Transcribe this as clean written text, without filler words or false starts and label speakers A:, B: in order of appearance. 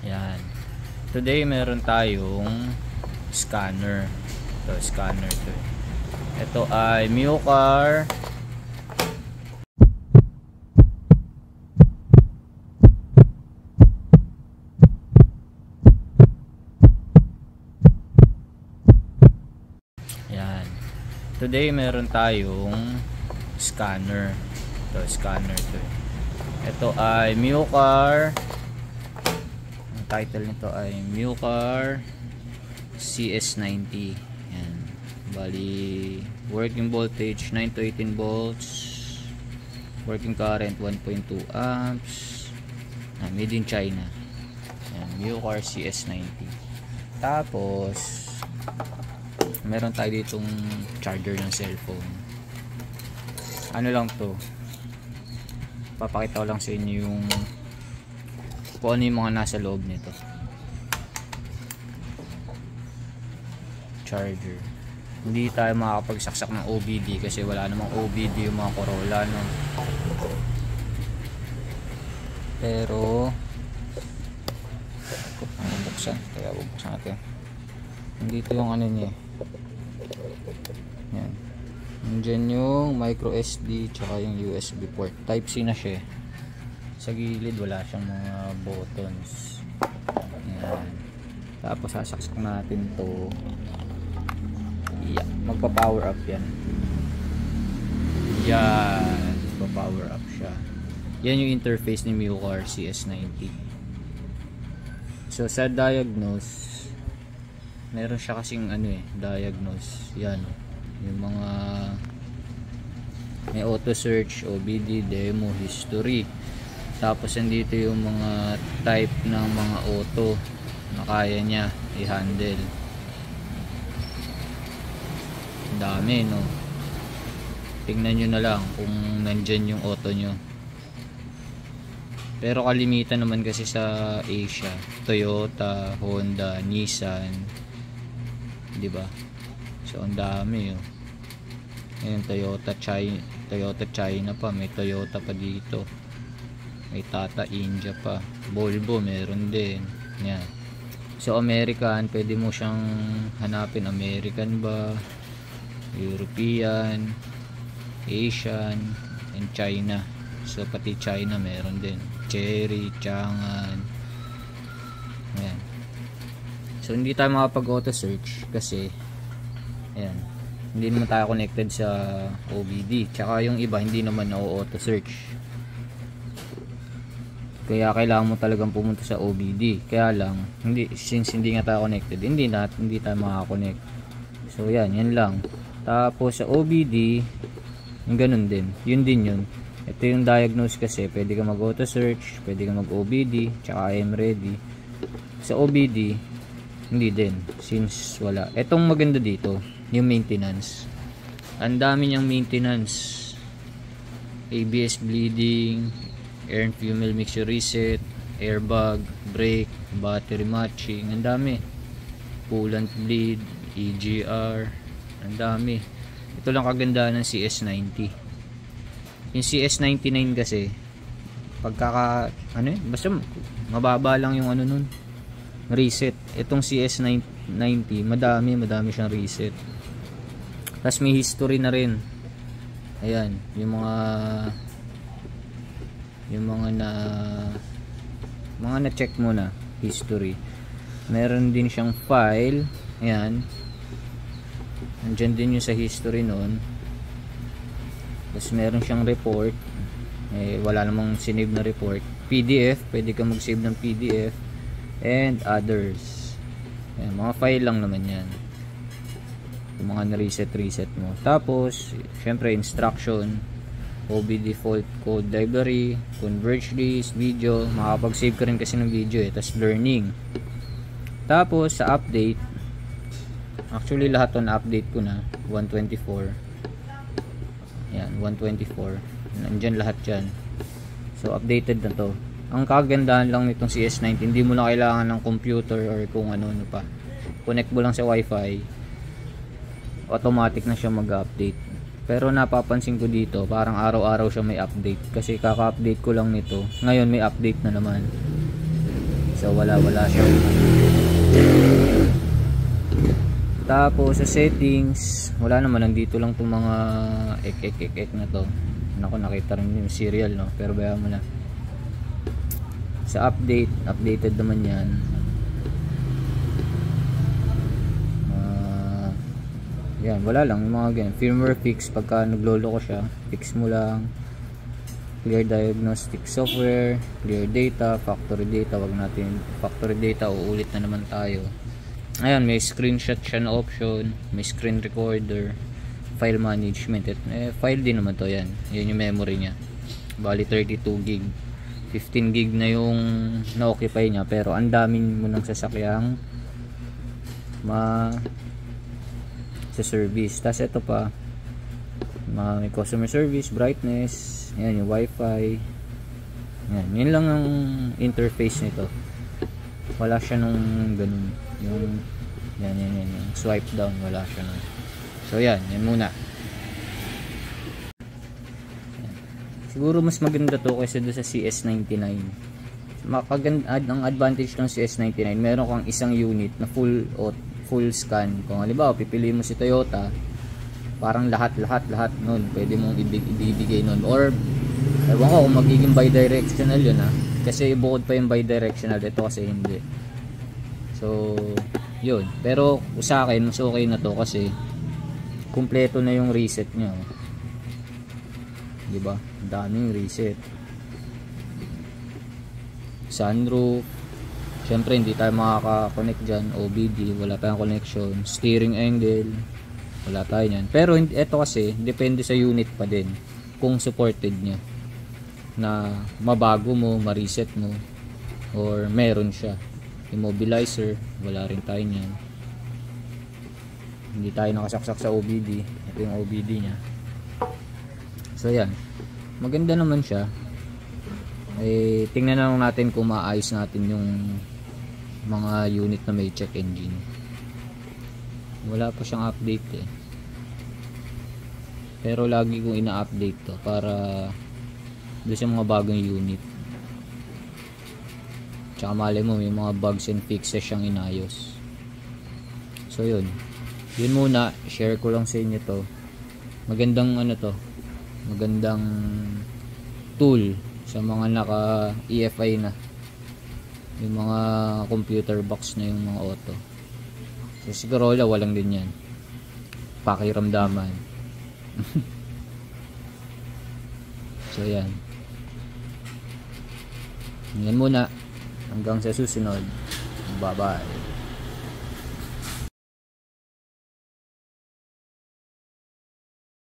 A: Yan. Today meron tayong scanner. Ito, scanner to. Ito ay Mewcar Yan. Today meron tayong scanner. Ito, scanner to. Ito ay Mewcar. Ang title nito ay Mewcar CS90. Yan. Bali, working voltage 9 to 18 volts. Working current 1.2 amps. Made in China. Yan, Mewcar CS90. Tapos meron tayo ditong charger ng cellphone. Ano lang to, papakita ko lang sa inyo yung kung ano yung mga nasa loob nito. Charger. Hindi tayo makakapagsaksak ng OBD kasi wala namang OBD yung mga Corolla, no? Pero ano buksan? Kaya bubuksan natin. Nandito yung ano niya. Yan. Nandiyan yung micro SD tsaka yung USB port. Type C na siya. Sa gilid wala siyang mga buttons. Yan. Tapos sasaksak natin to. Yeah. Magpa-power up yan. Yan. Magpa-power up siya. Yan yung interface ni Mewcar CS90. So sa diagnose, meron siya kasing ano diagnose. Yan. Yung mga may auto search, OBD, demo, history. Tapos nandito yung mga type ng mga auto na kaya niya i-handle. Dami, no? Tingnan nyo na lang kung nandyan yung auto nyo. Pero kalimitan naman kasi sa Asia, Toyota, Honda, Nissan, diba? So ang dami, oh. Ayan, Toyota China pa, may Toyota pa dito, may Tata India pa, Volvo meron din. Yan. So American, pwede mo siyang hanapin, American ba, European, Asian, and China. So pati China meron din, Chery, Chang'an. Ayan. So hindi tayo makapag auto search kasi ayan, hindi naman tayo connected sa OBD. Tsaka yung iba hindi naman auto search, kaya kailangan mo talagang pumunta sa OBD. Kaya lang since hindi nga tayo connected, hindi tayo makakonect. So yan lang. Tapos sa OBD yung ganun din, yun din yun. Ito yung diagnose kasi, pwede ka mag auto search, pwede ka mag OBD, tsaka I am ready. Sa OBD hindi din, since wala. Etong maganda dito, yung maintenance. Ang dami niyang maintenance. ABS bleeding, air and fuel mixture reset, airbag, brake, battery matching, ang dami. Coolant bleed, EGR, ang dami. Ito lang kagandahan ng CS90. Yung CS99 kasi basta mababa lang yung nun, reset. Itong CS90 madami siyang reset. Tapos may history na rin. Ayan, yung mga na check mo na history. Meron din siyang file. Ayan, nandyan din yung sa history nun. Tapos meron siyang report. Wala namang sinave na report. PDF, pwede ka mag-save ng PDF, and others. Ayan, mga file lang naman yan, yung mga na-reset mo. Tapos syempre instruction, OBD default code library, converge list, video, makapag-save ka rin kasi ng video Tapos learning. Tapos sa update, actually lahat on update ko na 124. Yan, 124. Nandyan lahat yan. So updated na to. Ang kagandahan lang nitong CS90, hindi mo na kailangan ng computer or kung ano pa. Connect mo lang sa wifi, automatic na siya mag-update. Pero napapansin ko dito, parang araw-araw siya may update. Kasi kaka-update ko lang nito. Ngayon may update na naman. So wala siyang. Tapos sa settings, wala naman, nandito lang itong mga ek na to. Naku, nakita rin yung serial, no? Pero bayaan mo na. Sa updated naman yan. Yan, wala lang yung mga ganyan. Firmware fix, pagka naglolo ko siya, fix mo lang. Clear diagnostic software, clear data, factory data. Wag natin factory data, uulit na naman tayo. Ayan, may screenshot siya na option, may screen recorder, file management. File din naman to, yan yung memory nya, bali 32 gig, 15 gig na yung na-occupy nya, pero ang daming mo nang sasakyang sa service. Tapos ito pa, may customer service, brightness, yan yung wifi, yun lang ang interface nito. Wala siya nung ganun, yung yan, swipe down, wala siya nun. So yan muna. Yan. Siguro mas maganda to kaysa doon sa CS99. Ang advantage ng CS99, meron kang isang unit na full scan. Kung halimbawa pipiliin mo si Toyota, parang lahat nun pwede mong ibibigay nun, or ewan ko kung magiging bidirectional yun, kasi bukod pa yung bidirectional, ito kasi hindi. So yun, pero sa akin mas okay na to kasi kumpleto na yung reset nya, diba? Daming reset. Sunroof, syempre hindi tayo makaka-connect dyan. OBD, wala tayong connection. Steering angle, wala tayo nyan. Pero ito kasi depende sa unit pa din kung supported nya na mabago mo, ma-reset mo, or meron siya. Immobilizer, wala rin tayo nyan. Hindi tayo nakasaksak sa OBD. Ito yung OBD nya. So yan, maganda naman siya. Tingnan na lang natin kung maayos natin yung mga unit na may check engine. Wala pa siyang update pero lagi kong ina-update to para doon sa mga bagong unit. Tsaka malay mo may mga bugs and fixes siyang inayos. So yun muna, share ko lang sa inyo to. Magandang magandang tool sa mga naka EFI na, yung mga computer box na yung mga auto. So si Corolla walang din yan, pakiramdaman. So yan muna, hanggang sa susunod, bye bye.